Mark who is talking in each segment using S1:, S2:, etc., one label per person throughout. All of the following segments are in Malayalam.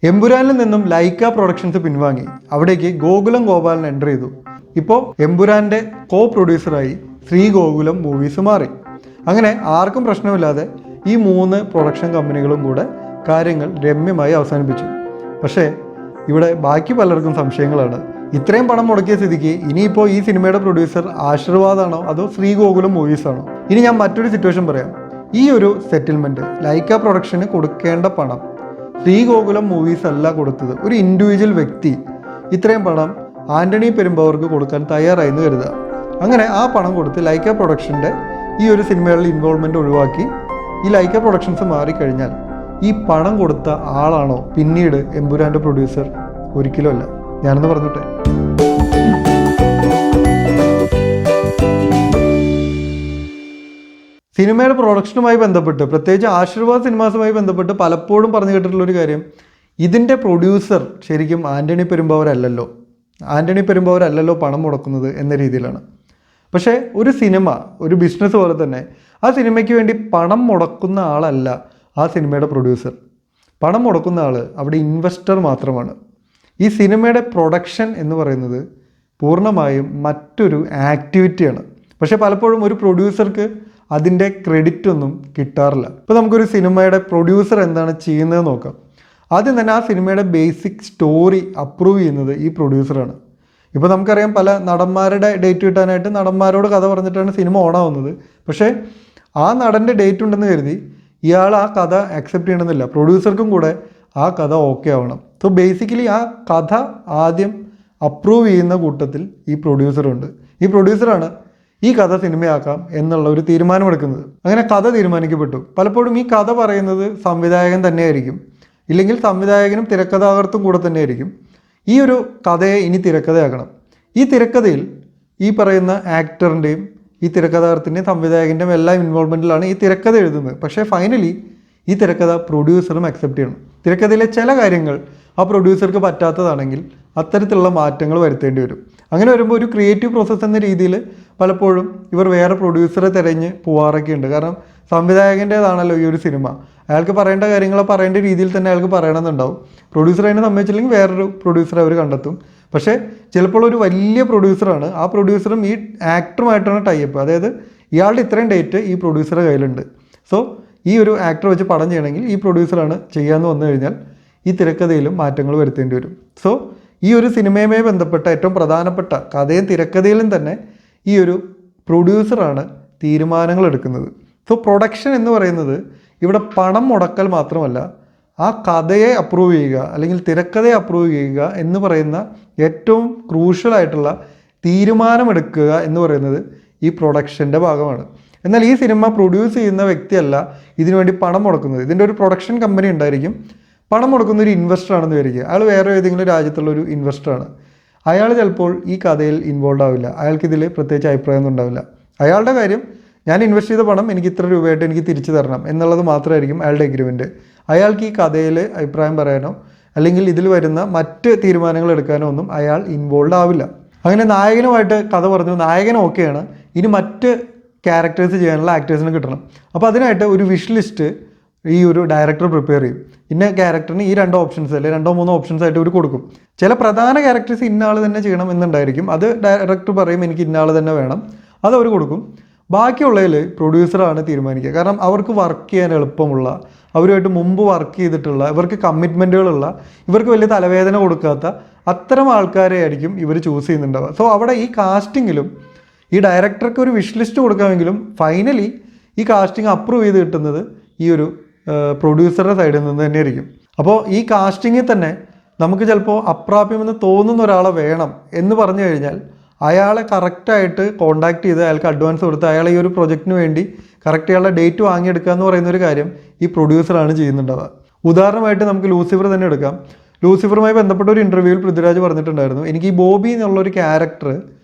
S1: എമ്പുരാനിൽ നിന്നും ലൈക്ക പ്രൊഡക്ഷൻസ് പിൻവാങ്ങി അവിടേക്ക് ഗോകുലം ഗോപാലൻ എൻ്റർ ചെയ്തു. ഇപ്പോൾ എമ്പുരാൻ്റെ കോ പ്രൊഡ്യൂസറായി ശ്രീ ഗോകുലം മൂവീസ് മാറി. അങ്ങനെ ആർക്കും പ്രശ്നമില്ലാതെ ഈ 3 പ്രൊഡക്ഷൻ കമ്പനികളും കൂടെ കാര്യങ്ങൾ രമ്യമായി അവസാനിപ്പിച്ചു. പക്ഷേ ഇവിടെ ബാക്കി പലർക്കും സംശയങ്ങളാണ്. ഇത്രയും പണം മുടക്കിയ സ്ഥിതിക്ക് ഇനിയിപ്പോൾ ഈ സിനിമയുടെ പ്രൊഡ്യൂസർ ആശീർവാദാണോ അതോ ശ്രീ ഗോകുലം മൂവീസാണോ? ഇനി ഞാൻ മറ്റൊരു സിറ്റുവേഷൻ പറയാം. ഈ ഒരു സെറ്റിൽമെൻറ്റ് ലൈക്ക പ്രൊഡക്ഷന് കൊടുക്കേണ്ട പണം ശ്രീ ഗോകുലം മൂവീസ് അല്ല കൊടുത്തത്. ഒരു ഇൻഡിവിജ്വൽ വ്യക്തി ഇത്രയും പണം ആൻ്റണി പെരുമ്പാവൂർക്ക് കൊടുക്കാൻ തയ്യാറായി എന്ന് കരുതുക. അങ്ങനെ ആ പണം കൊടുത്ത് ലൈക്ക പ്രൊഡക്ഷൻ്റെ ഈ ഒരു സിനിമകളിൽ ഇൻവോൾവ്മെൻറ്റ് ഒഴിവാക്കി ഈ ലൈക്ക പ്രൊഡക്ഷൻസ് മാറിക്കഴിഞ്ഞാൽ ഈ പണം കൊടുത്ത ആളാണോ പിന്നീട് എമ്പുരാൻ്റെ പ്രൊഡ്യൂസർ? ഒരിക്കലും അല്ല. ഞാനൊന്ന് പറഞ്ഞോട്ടെ. സിനിമയുടെ പ്രൊഡക്ഷനുമായി ബന്ധപ്പെട്ട്, പ്രത്യേകിച്ച് ആശീർവാദ് സിനിമാസുമായി ബന്ധപ്പെട്ട് പലപ്പോഴും പറഞ്ഞു കേട്ടിട്ടുള്ളൊരു കാര്യം, ഇതിൻ്റെ പ്രൊഡ്യൂസർ ശരിക്കും ആൻ്റണി പെരുമ്പാവൂരല്ലല്ലോ, ആൻ്റണി പെരുമ്പാവൂരല്ലല്ലോ പണം മുടക്കുന്നത് എന്ന രീതിയിലാണ്. പക്ഷേ ഒരു സിനിമ ഒരു ബിസിനസ് പോലെ തന്നെ ആ സിനിമയ്ക്ക് വേണ്ടി പണം മുടക്കുന്ന ആളല്ല ആ സിനിമയുടെ പ്രൊഡ്യൂസർ. പണം മുടക്കുന്ന ആൾ അവിടെ ഇൻവെസ്റ്റർ മാത്രമാണ്. ഈ സിനിമയുടെ പ്രൊഡക്ഷൻ എന്ന് പറയുന്നത് പൂർണ്ണമായും മറ്റൊരു ആക്ടിവിറ്റിയാണ്. പക്ഷേ പലപ്പോഴും ഒരു പ്രൊഡ്യൂസർക്ക് അതിൻ്റെ ക്രെഡിറ്റ് ഒന്നും കിട്ടാറില്ല. ഇപ്പോൾ നമുക്കൊരു സിനിമയുടെ പ്രൊഡ്യൂസർ എന്താണ് ചെയ്യുന്നത് നോക്കാം. ആദ്യം തന്നെ ആ സിനിമയുടെ ബേസിക് സ്റ്റോറി അപ്രൂവ് ചെയ്യുന്നത് ഈ പ്രൊഡ്യൂസറാണ്. ഇപ്പോൾ നമുക്കറിയാം, പല നടന്മാരുടെ ഡേറ്റ് കിട്ടാനായിട്ട് നടന്മാരോട് കഥ പറഞ്ഞിട്ടാണ് സിനിമ ഓണാവുന്നത്. പക്ഷേ ആ നടൻ്റെ ഡേറ്റ് ഉണ്ടെന്ന് കരുതി ഇയാൾ ആ കഥ അക്സെപ്റ്റ് ചെയ്യണമെന്നില്ല. പ്രൊഡ്യൂസർക്കും കൂടെ ആ കഥ ഓക്കെ ആവണം. സോ ബേസിക്കലി ആ കഥ ആദ്യം അപ്രൂവ് ചെയ്യുന്ന കൂട്ടത്തിൽ ഈ പ്രൊഡ്യൂസറുണ്ട്. ഈ പ്രൊഡ്യൂസറാണ് ഈ കഥ സിനിമയാക്കാം എന്നുള്ള ഒരു തീരുമാനമെടുക്കുന്നത്. അങ്ങനെ കഥ തീരുമാനിക്കപ്പെട്ടു. പലപ്പോഴും ഈ കഥ പറയുന്നത് സംവിധായകൻ തന്നെയായിരിക്കും, ഇല്ലെങ്കിൽ സംവിധായകനും തിരക്കഥാകൃത്തും കൂടെ തന്നെയായിരിക്കും. ഈ ഒരു കഥയെ ഇനി തിരക്കഥയാക്കണം. ഈ തിരക്കഥയിൽ ഈ പറയുന്ന ആക്ടറിൻ്റെയും ഈ തിരക്കഥാകൃത്തിൻ്റെയും സംവിധായകൻ്റെയും എല്ലാം ഇൻവോൾവ്മെൻറ്റിലാണ് ഈ തിരക്കഥ എഴുതുന്നത്. പക്ഷേ ഫൈനലി ഈ തിരക്കഥ പ്രൊഡ്യൂസറും അക്സെപ്റ്റ് ചെയ്യണം. തിരക്കഥയിലെ ചില കാര്യങ്ങൾ ആ പ്രൊഡ്യൂസർക്ക് പറ്റാത്തതാണെങ്കിൽ അത്തരത്തിലുള്ള മാറ്റങ്ങൾ വരുത്തേണ്ടി വരും. അങ്ങനെ വരുമ്പോൾ ഒരു ക്രിയേറ്റീവ് പ്രോസസ്സ് എന്ന രീതിയിൽ പലപ്പോഴും ഇവർ വേറെ പ്രൊഡ്യൂസറെ തിരഞ്ഞ് പോവാറൊക്കെ ഉണ്ട്. കാരണം സംവിധായകൻ്റേതാണല്ലോ ഈ ഒരു സിനിമ. അയാൾക്ക് പറയേണ്ട കാര്യങ്ങൾ പറയേണ്ട രീതിയിൽ തന്നെ അയാൾക്ക് പറയണമെന്നുണ്ടാവും. പ്രൊഡ്യൂസർ അതിനെ സമ്മതിച്ചില്ലെങ്കിൽ വേറൊരു പ്രൊഡ്യൂസറെ അവർ കണ്ടെത്തും. പക്ഷേ ചിലപ്പോൾ ഒരു വലിയ പ്രൊഡ്യൂസറാണ്, ആ പ്രൊഡ്യൂസറും ഈ ആക്ടറുമായിട്ടാണ് ടൈപ്പ്. അതായത് ഇയാളുടെ ഇത്രയും ഡേറ്റ് ഈ പ്രൊഡ്യൂസറുടെ കയ്യിലുണ്ട്. സോ ഈ ഒരു ആക്ടർ വെച്ച് പടം ചെയ്യണമെങ്കിൽ ഈ പ്രൊഡ്യൂസറാണ് ചെയ്യാമെന്ന് വന്നു കഴിഞ്ഞാൽ ഈ തിരക്കഥയിലും മാറ്റങ്ങൾ വരുത്തേണ്ടി വരും. സോ ഈ ഒരു സിനിമയുമായി ബന്ധപ്പെട്ട ഏറ്റവും പ്രധാനപ്പെട്ട കഥയും തിരക്കഥയിലും തന്നെ ഈ ഒരു പ്രൊഡ്യൂസറാണ് തീരുമാനങ്ങൾ എടുക്കുന്നത്. സോ പ്രൊഡക്ഷൻ എന്ന് പറയുന്നത് ഇവിടെ പണം മുടക്കൽ മാത്രമല്ല, ആ കഥയെ അപ്രൂവ് ചെയ്യുക അല്ലെങ്കിൽ തിരക്കഥയെ അപ്രൂവ് ചെയ്യുക എന്ന് പറയുന്ന ഏറ്റവും ക്രൂഷ്യലായിട്ടുള്ള തീരുമാനമെടുക്കുക എന്ന് പറയുന്നത് ഈ പ്രൊഡക്ഷൻ്റെ ഭാഗമാണ്. എന്നാൽ ഈ സിനിമ പ്രൊഡ്യൂസ് ചെയ്യുന്ന വ്യക്തിയല്ല ഇതിനുവേണ്ടി പണം മുടക്കുന്നത്. ഇതിൻ്റെ ഒരു പ്രൊഡക്ഷൻ കമ്പനി ഉണ്ടായിരിക്കും. പണം മുടക്കുന്ന ഒരു ഇൻവെസ്റ്റർ ആണെന്ന് വിചാരിക്കുക. അയാൾ വേറെ ഏതെങ്കിലും രാജ്യത്തുള്ളൊരു ഇൻവെസ്റ്ററാണ്. അയാൾ ചിലപ്പോൾ ഈ കഥയിൽ ഇൻവോൾവ് ആവില്ല. അയാൾക്കിതിൽ പ്രത്യേകിച്ച് അഭിപ്രായമൊന്നും ഉണ്ടാവില്ല. അയാളുടെ കാര്യം, ഞാൻ ഇൻവെസ്റ്റ് ചെയ്ത പണം എനിക്ക് ഇത്ര രൂപയായിട്ട് എനിക്ക് തിരിച്ചു തരണം എന്നുള്ളത് മാത്രമായിരിക്കും അയാളുടെ എഗ്രിമെൻറ്റ്. അയാൾക്ക് ഈ കഥയിൽ അഭിപ്രായം പറയാനോ അല്ലെങ്കിൽ ഇതിൽ വരുന്ന മറ്റ് തീരുമാനങ്ങൾ എടുക്കാനോ ഒന്നും അയാൾ ഇൻവോൾവ് ആവില്ല. അങ്ങനെ നായകനുമായിട്ട് കഥ പറഞ്ഞു, നായകൻ ഓക്കെയാണ്, ഇനി മറ്റ് ക്യാരക്ടേഴ്സ് ചെയ്യാനുള്ള ആക്ടേഴ്സിന് കിട്ടണം. അപ്പോൾ അതിനായിട്ട് ഒരു വിഷ് ലിസ്റ്റ് ഈ ഒരു ഡയറക്ടർ പ്രിപ്പയർ ചെയ്യും. ഇന്ന ക്യാരക്ടറിന് ഈ 2 ഓപ്ഷൻസ് അല്ലെങ്കിൽ 2-3 ഓപ്ഷൻസ് ആയിട്ട് ഇവർ കൊടുക്കും. ചില പ്രധാന ക്യാരക്ടേഴ്സ് ഇന്ന ആൾ തന്നെ ചെയ്യണം എന്നുണ്ടായിരിക്കും. അത് ഡയറക്ടർ പറയും എനിക്ക് ഇന്ന ആൾ തന്നെ വേണം, അത് അവർ കൊടുക്കും. ബാക്കിയുള്ളതിൽ പ്രൊഡ്യൂസറാണ് തീരുമാനിക്കുക. കാരണം അവർക്ക് വർക്ക് ചെയ്യാൻ എളുപ്പമുള്ള, അവരുമായിട്ട് മുമ്പ് വർക്ക് ചെയ്തിട്ടുള്ള, ഇവർക്ക് കമ്മിറ്റ്മെൻറ്റുകളുള്ള, ഇവർക്ക് വലിയ തലവേദന കൊടുക്കാത്ത അത്തരം ആൾക്കാരെ ആയിരിക്കും ഇവർ ചൂസ് ചെയ്യുന്നുണ്ടാവുക. സോ അവിടെ ഈ കാസ്റ്റിങ്ങിലും ഈ ഡയറക്ടർക്ക് ഒരു വിഷ് ലിസ്റ്റ് കൊടുക്കാമെങ്കിലും ഫൈനലി ഈ കാസ്റ്റിംഗ് അപ്രൂവ് ചെയ്ത് കിട്ടുന്നത് ഈ ഒരു പ്രൊഡ്യൂസറുടെ സൈഡിൽ നിന്ന് തന്നെയായിരിക്കും. അപ്പോൾ ഈ കാസ്റ്റിങ്ങിൽ തന്നെ നമുക്ക് ചിലപ്പോൾ അപ്രാപ്യമെന്ന് തോന്നുന്ന ഒരാളെ വേണം എന്ന് പറഞ്ഞു കഴിഞ്ഞാൽ അയാളെ കറക്റ്റായിട്ട് കോൺടാക്ട് ചെയ്ത് അയാൾക്ക് അഡ്വാൻസ് കൊടുത്ത് അയാളെ ഈ ഒരു പ്രൊജക്റ്റിന് വേണ്ടി കറക്റ്റ് അയാളുടെ ഡേറ്റ് വാങ്ങിയെടുക്കുക എന്ന് പറയുന്ന ഒരു കാര്യം ഈ പ്രൊഡ്യൂസറാണ് ചെയ്യുന്നുണ്ടാവുക. ഉദാഹരണമായിട്ട് നമുക്ക് ലൂസിഫർ തന്നെ എടുക്കാം. ലൂസിഫറുമായി ബന്ധപ്പെട്ട ഒരു ഇൻ്റർവ്യൂവിൽ പൃഥ്വിരാജ് പറഞ്ഞിട്ടുണ്ടായിരുന്നു, എനിക്ക് ഈ ബോബി എന്നുള്ളൊരു ക്യാരക്ടർ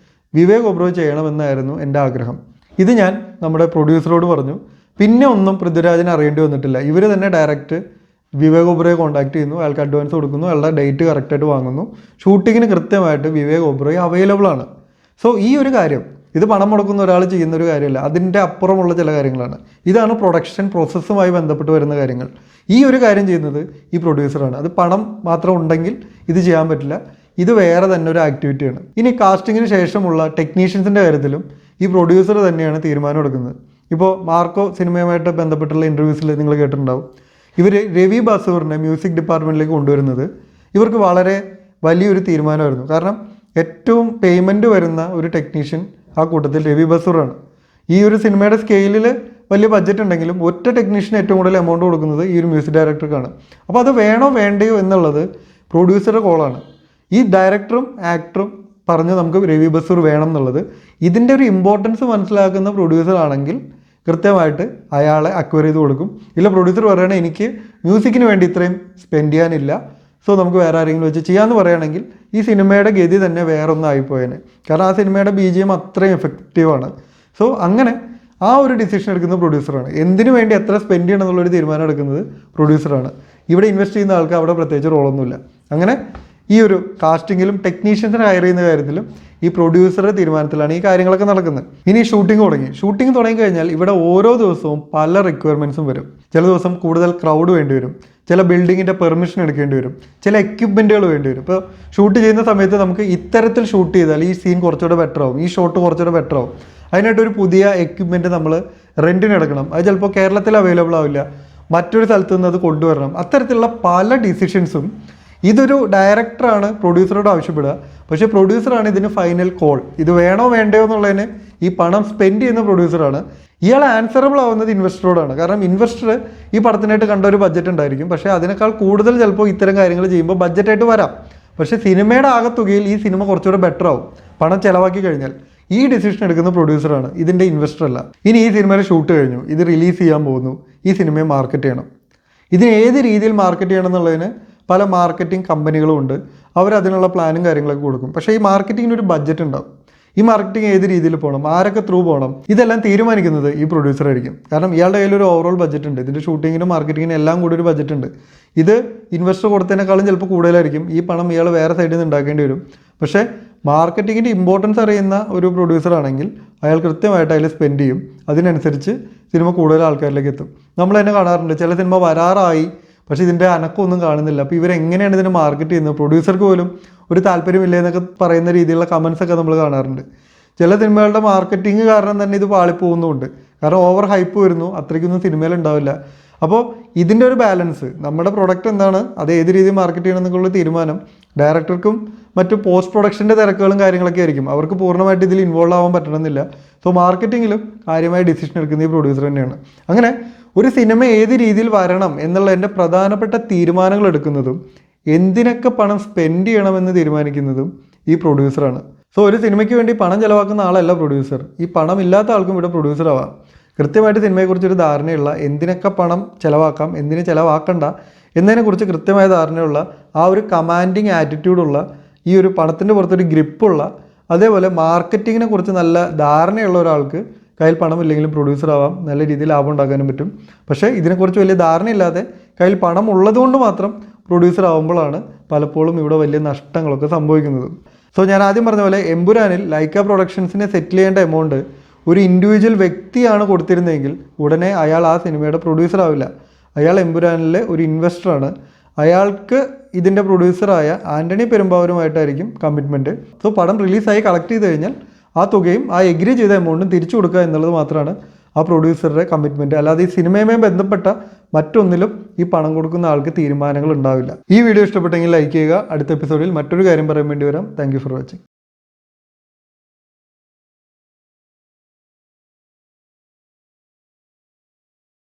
S1: വിവേക് ഒബ്രോയ് ചെയ്യണമെന്നായിരുന്നു എൻ്റെ ആഗ്രഹം. ഇത് ഞാൻ നമ്മുടെ പ്രൊഡ്യൂസറോട് പറഞ്ഞു. പിന്നെ ഒന്നും പൃഥ്വിരാജിനെ അറിയേണ്ടി വന്നിട്ടില്ല. ഇവർ തന്നെ ഡയറക്റ്റ് വിവേക് ഒബ്രോയെ കോൺടാക്ട് ചെയ്യുന്നു, അയാൾക്ക് അഡ്വാൻസ് കൊടുക്കുന്നു, അയാളുടെ ഡേറ്റ് കറക്റ്റായിട്ട് വാങ്ങുന്നു. ഷൂട്ടിങ്ങിന് കൃത്യമായിട്ട് വിവേക് ഒബ്രോയ് അവൈലബിൾ ആണ്. സോ ഈ ഒരു കാര്യം ഇത് പണം മുടക്കുന്ന ഒരാൾ ചെയ്യുന്ന ഒരു കാര്യമല്ല, അതിൻ്റെ അപ്പുറമുള്ള ചില കാര്യങ്ങളാണ്. ഇതാണ് പ്രൊഡക്ഷൻ പ്രോസസ്സുമായി ബന്ധപ്പെട്ട് വരുന്ന കാര്യങ്ങൾ. ഈ ഒരു കാര്യം ചെയ്യുന്നത് ഈ പ്രൊഡ്യൂസറാണ്. അത് പണം മാത്രം ഉണ്ടെങ്കിൽ ഇത് ചെയ്യാൻ പറ്റില്ല. ഇത് വേറെ തന്നെ ഒരു ആക്ടിവിറ്റിയാണ്. ഇനി കാസ്റ്റിങ്ങിന് ശേഷമുള്ള ടെക്നീഷ്യൻസിൻ്റെ കാര്യത്തിലും ഈ പ്രൊഡ്യൂസർ തന്നെയാണ് തീരുമാനം എടുക്കുന്നത്. ഇപ്പോൾ മാർക്കോ സിനിമയുമായിട്ട് ബന്ധപ്പെട്ടുള്ള ഇൻ്റർവ്യൂസിൽ നിങ്ങൾ കേട്ടിട്ടുണ്ടാവും, ഇവർ രവി ബസൂറിനെ മ്യൂസിക് ഡിപ്പാർട്ട്മെൻറ്റിലേക്ക് കൊണ്ടുവരുന്നത് ഇവർക്ക് വളരെ വലിയൊരു തീരുമാനമായിരുന്നു. കാരണം ഏറ്റവും പേയ്മെൻറ്റ് വരുന്ന ഒരു ടെക്നീഷ്യൻ ആ കൂട്ടത്തിൽ രവി ബസൂറാണ്. ഈ ഒരു സിനിമയുടെ സ്കെയിലിൽ വലിയ ബഡ്ജറ്റ് ഉണ്ടെങ്കിലും ഒറ്റ ടെക്നീഷ്യന് ഏറ്റവും കൂടുതൽ എമൗണ്ട് കൊടുക്കുന്നത് ഈ ഒരു മ്യൂസിക് ഡയറക്ടർക്കാണ്. അപ്പോൾ അത് വേണോ വേണ്ടയോ എന്നുള്ളത് പ്രൊഡ്യൂസറുടെ കോളാണ്. ഈ ഡയറക്ടറും ആക്ടറും പറഞ്ഞ് നമുക്ക് രവി ബസൂർ വേണം എന്നുള്ളത്, ഇതിൻ്റെ ഒരു ഇമ്പോർട്ടൻസ് മനസ്സിലാക്കുന്ന പ്രൊഡ്യൂസർ ആണെങ്കിൽ കൃത്യമായിട്ട് അയാളെ അക്വയർ ചെയ്ത് കൊടുക്കും. ഇല്ല പ്രൊഡ്യൂസർ പറയുകയാണെങ്കിൽ എനിക്ക് മ്യൂസിക്കിന് വേണ്ടി ഇത്രയും സ്പെൻഡ് ചെയ്യാനില്ല, സോ നമുക്ക് വേറെ ആരെങ്കിലും വെച്ച് ചെയ്യാമെന്ന് പറയുകയാണെങ്കിൽ ഈ സിനിമയുടെ ഗതി തന്നെ വേറൊന്നും ആയിപ്പോയേനെ. കാരണം ആ സിനിമയുടെ BGM അത്രയും എഫക്റ്റീവാണ്. സോ അങ്ങനെ ആ ഒരു ഡിസിഷൻ എടുക്കുന്ന പ്രൊഡ്യൂസറാണ്. എന്തിനു വേണ്ടി എത്ര സ്പെൻഡ് ചെയ്യണം എന്നുള്ളൊരു തീരുമാനം എടുക്കുന്നത് പ്രൊഡ്യൂസറാണ്. ഇവിടെ ഇൻവെസ്റ്റ് ചെയ്യുന്ന ആൾക്ക് അവിടെ പ്രത്യേകിച്ച് റോളൊന്നുമില്ല. അങ്ങനെ ഈ ഒരു കാസ്റ്റിങ്ങിലും ടെക്നീഷ്യൻസിനെ ഹയർ ചെയ്യുന്ന കാര്യത്തിലും ഈ പ്രൊഡ്യൂസറുടെ തീരുമാനത്തിലാണ് ഈ കാര്യങ്ങളൊക്കെ നടക്കുന്നത്. ഇനി ഷൂട്ടിംഗ് തുടങ്ങിക്കഴിഞ്ഞാൽ ഇവിടെ ഓരോ ദിവസവും പല റിക്വയർമെൻറ്റ്സും വരും. ചില ദിവസം കൂടുതൽ ക്രൗഡ് വേണ്ടി വരും, ചില ബിൽഡിങ്ങിൻ്റെ പെർമിഷൻ എടുക്കേണ്ടി വരും, ചില എക്യുപ്മെൻറ്റുകൾ വേണ്ടി വരും. ഇപ്പോൾ ഷൂട്ട് ചെയ്യുന്ന സമയത്ത് നമുക്ക് ഇത്തരത്തിൽ ഷൂട്ട് ചെയ്താൽ ഈ സീൻ കുറച്ചുകൂടെ ബെറ്റർ ആവും, ഈ ഷോട്ട് കുറച്ചുകൂടെ ബെറ്റർ ആവും. അതിനായിട്ടൊരു പുതിയ എക്യുപ്മെൻറ്റ് നമ്മൾ റെൻറ്റിന് എടുക്കണം. അത് ചിലപ്പോൾ കേരളത്തിൽ അവൈലബിൾ ആവില്ല, മറ്റൊരു സ്ഥലത്ത് നിന്ന് അത് കൊണ്ടുവരണം. അത്തരത്തിലുള്ള പല ഡിസിഷൻസും ഇതൊരു ഡയറക്ടറാണ് പ്രൊഡ്യൂസറോട് ആവശ്യപ്പെടുക. പക്ഷേ പ്രൊഡ്യൂസറാണ് ഇതിന് ഫൈനൽ കോൾ. ഇത് വേണോ വേണ്ടയോ എന്നുള്ളതിന് ഈ പണം സ്പെൻഡ് ചെയ്യുന്ന പ്രൊഡ്യൂസറാണ്. ഇയാൾ ആൻസറബിൾ ആവുന്നത് ഇൻവെസ്റ്ററോടാണ്. കാരണം ഇൻവെസ്റ്റർ ഈ പടത്തിനായിട്ട് കണ്ട ഒരു ബഡ്ജറ്റ് ഉണ്ടായിരിക്കും, പക്ഷേ അതിനേക്കാൾ കൂടുതൽ ചിലപ്പോൾ ഇത്തരം കാര്യങ്ങൾ ചെയ്യുമ്പോൾ ബഡ്ജറ്റായിട്ട് വരാം. പക്ഷേ സിനിമയുടെ ആകത്തുകയിൽ ഈ സിനിമ കുറച്ചുകൂടെ ബെറ്റർ ആവും പണം ചിലവാക്കി കഴിഞ്ഞാൽ. ഈ ഡിസിഷൻ എടുക്കുന്ന പ്രൊഡ്യൂസറാണ്, ഇതിൻ്റെ ഇൻവെസ്റ്റർ അല്ല. ഇനി ഈ സിനിമയുടെ ഷൂട്ട് കഴിഞ്ഞു, ഇത് റിലീസ് ചെയ്യാൻ പോകുന്നു, ഈ സിനിമയെ മാർക്കറ്റ് ചെയ്യണം. ഇതിന് ഏത് രീതിയിൽ മാർക്കറ്റ് ചെയ്യണം എന്നുള്ളതിന് പല മാർക്കറ്റിംഗ് കമ്പനികളും ഉണ്ട്. അവരതിനുള്ള പ്ലാനും കാര്യങ്ങളൊക്കെ കൊടുക്കും. പക്ഷേ ഈ മാർക്കറ്റിങ്ങിന് ഒരു ബഡ്ജറ്റ് ഉണ്ടാവും. ഈ മാർക്കറ്റിംഗ് ഏത് രീതിയിൽ പോകണം, ആരൊക്കെ ത്രൂ പോകണം, ഇതെല്ലാം തീരുമാനിക്കുന്നത് ഈ പ്രൊഡ്യൂസറായിരിക്കും. കാരണം ഇയാളുടെ കയ്യിൽ ഒരു ഓവറോൾ ബഡ്ജറ്റ് ഉണ്ട്. ഇതിൻ്റെ ഷൂട്ടിങ്ങിനും മാർക്കറ്റിങ്ങിനും എല്ലാം കൂടി ഒരു ബഡ്ജറ്റ് ഉണ്ട്. ഇത് ഇൻവെസ്റ്റർ കൊടുത്തതിനേക്കാളും ചിലപ്പോൾ കൂടുതലായിരിക്കും. ഈ പണം ഇയാൾ വേറെ സൈഡിൽ നിന്ന് ഉണ്ടാക്കേണ്ടി വരും. പക്ഷേ മാർക്കറ്റിങ്ങിൻ്റെ ഇമ്പോർട്ടൻസ് അറിയുന്ന ഒരു പ്രൊഡ്യൂസറാണെങ്കിൽ അയാൾ കൃത്യമായിട്ട് അതിൽ സ്പെൻഡ് ചെയ്യും. അതിനനുസരിച്ച് സിനിമ കൂടുതൽ ആൾക്കാരിലേക്ക് എത്തും. നമ്മൾ തന്നെ കാണാറുണ്ട്, ചില സിനിമ വരാറായി പക്ഷേ ഇതിൻ്റെ അനക്കമൊന്നും കാണുന്നില്ല. അപ്പോൾ ഇവരെങ്ങനെയാണ് ഇതിനെ മാർക്കറ്റ് ചെയ്യുന്നത്, പ്രൊഡ്യൂസർക്ക് പോലും ഒരു താല്പര്യമില്ല എന്നൊക്കെ പറയുന്ന രീതിയിലുള്ള കമൻസൊക്കെ നമ്മൾ കാണാറുണ്ട്. ചില സിനിമകളുടെ മാർക്കറ്റിംഗ് കാരണം തന്നെ ഇത് പാളിപ്പോകുന്നുമുണ്ട്. കാരണം ഓവർ ഹൈപ്പ് വരുന്നു, അത്രയ്ക്കൊന്നും സിനിമയിൽ ഉണ്ടാവില്ല. അപ്പോൾ ഇതിൻ്റെ ഒരു ബാലൻസ്, നമ്മുടെ പ്രൊഡക്റ്റ് എന്താണ്, അത് ഏത് രീതിയിൽ മാർക്കറ്റ് ചെയ്യണം എന്നൊക്കെയുള്ള തീരുമാനം ഡയറക്ടർക്കും മറ്റു പോസ്റ്റ് പ്രൊഡക്ഷൻ്റെ തിരക്കുകളും കാര്യങ്ങളൊക്കെ ആയിരിക്കും. അവർക്ക് പൂർണ്ണമായിട്ട് ഇതിൽ ഇൻവോൾവ് ആവാൻ പറ്റണമെന്നില്ല. സോ മാർക്കറ്റിങ്ങിലും കാര്യമായ ഡിസിഷൻ എടുക്കുന്ന ഈ പ്രൊഡ്യൂസർ തന്നെയാണ്. അങ്ങനെ ഒരു സിനിമ ഏത് രീതിയിൽ വരണം എന്നുള്ളതിൻ്റെ പ്രധാനപ്പെട്ട തീരുമാനങ്ങൾ എടുക്കുന്നതും എന്തിനൊക്കെ പണം സ്പെൻഡ് ചെയ്യണമെന്ന് തീരുമാനിക്കുന്നതും ഈ പ്രൊഡ്യൂസറാണ്. സോ ഒരു സിനിമയ്ക്ക് വേണ്ടി പണം ചിലവാക്കുന്ന ആളല്ല പ്രൊഡ്യൂസർ. ഈ പണം ഇല്ലാത്ത ആൾക്കും ഇവിടെ പ്രൊഡ്യൂസർ ആവാം. കൃത്യമായിട്ട് സിനിമയെക്കുറിച്ചൊരു ധാരണയുള്ള, എന്തിനൊക്കെ പണം ചിലവാക്കാം, എന്തിന് ചിലവാക്കണ്ട എന്നതിനെക്കുറിച്ച് കൃത്യമായ ധാരണയുള്ള, ആ ഒരു കമാൻഡിങ് ആറ്റിറ്റ്യൂഡുള്ള, ഈ ഒരു പണത്തിൻ്റെ പുറത്തൊരു ഗ്രിപ്പുള്ള, അതേപോലെ മാർക്കറ്റിങ്ങിനെ കുറിച്ച് നല്ല ധാരണയുള്ള ഒരാൾക്ക് കയ്യിൽ പണമില്ലെങ്കിലും പ്രൊഡ്യൂസർ ആവാം, നല്ല രീതിയിൽ ലാഭം ഉണ്ടാക്കാനും പറ്റും. പക്ഷേ ഇതിനെക്കുറിച്ച് വലിയ ധാരണയില്ലാതെ കയ്യിൽ പണം ഉള്ളതുകൊണ്ട് മാത്രം പ്രൊഡ്യൂസർ ആവുമ്പോഴാണ് പലപ്പോഴും ഇവിടെ വലിയ നഷ്ടങ്ങളൊക്കെ സംഭവിക്കുന്നത്. സോ ഞാൻ ആദ്യം പറഞ്ഞ പോലെ എമ്പുരാനിൽ ലൈക്ക പ്രൊഡക്ഷൻസിനെ സെറ്റിൽ ചെയ്യേണ്ട എമൗണ്ട് ഒരു ഇൻഡിവിജ്വൽ വ്യക്തിയാണ് കൊടുത്തിരുന്നതെങ്കിൽ ഉടനെ അയാൾ ആ സിനിമയുടെ പ്രൊഡ്യൂസർ ആവില്ല. അയാൾ എമ്പുരാനിലെ ഒരു ഇൻവെസ്റ്ററാണ്. അയാൾക്ക് ഇതിൻ്റെ പ്രൊഡ്യൂസറായ ആൻ്റണി പെരുമ്പാവൂരുമായിട്ടായിരിക്കും കമ്മിറ്റ്മെൻറ്റ്. സോ പടം റിലീസായി കളക്ട് ചെയ്ത് കഴിഞ്ഞാൽ ആ തുകയും ആ എഗ്രി ചെയ്ത എമൗണ്ടും തിരിച്ചു കൊടുക്കുക എന്നുള്ളത് മാത്രമാണ് ആ പ്രൊഡ്യൂസറുടെ കമ്മിറ്റ്മെൻറ്റ്. അല്ലാതെ ഈ സിനിമയുമായി ബന്ധപ്പെട്ട മറ്റൊന്നിലും ഈ പണം കൊടുക്കുന്ന ആൾക്ക് തീരുമാനങ്ങൾ ഉണ്ടാവില്ല. ഈ വീഡിയോ ഇഷ്ടപ്പെട്ടെങ്കിൽ ലൈക്ക് ചെയ്യുക. അടുത്ത എപ്പിസോഡിൽ മറ്റൊരു കാര്യം പറയാൻ വേണ്ടി വരാം. Thank you for watching.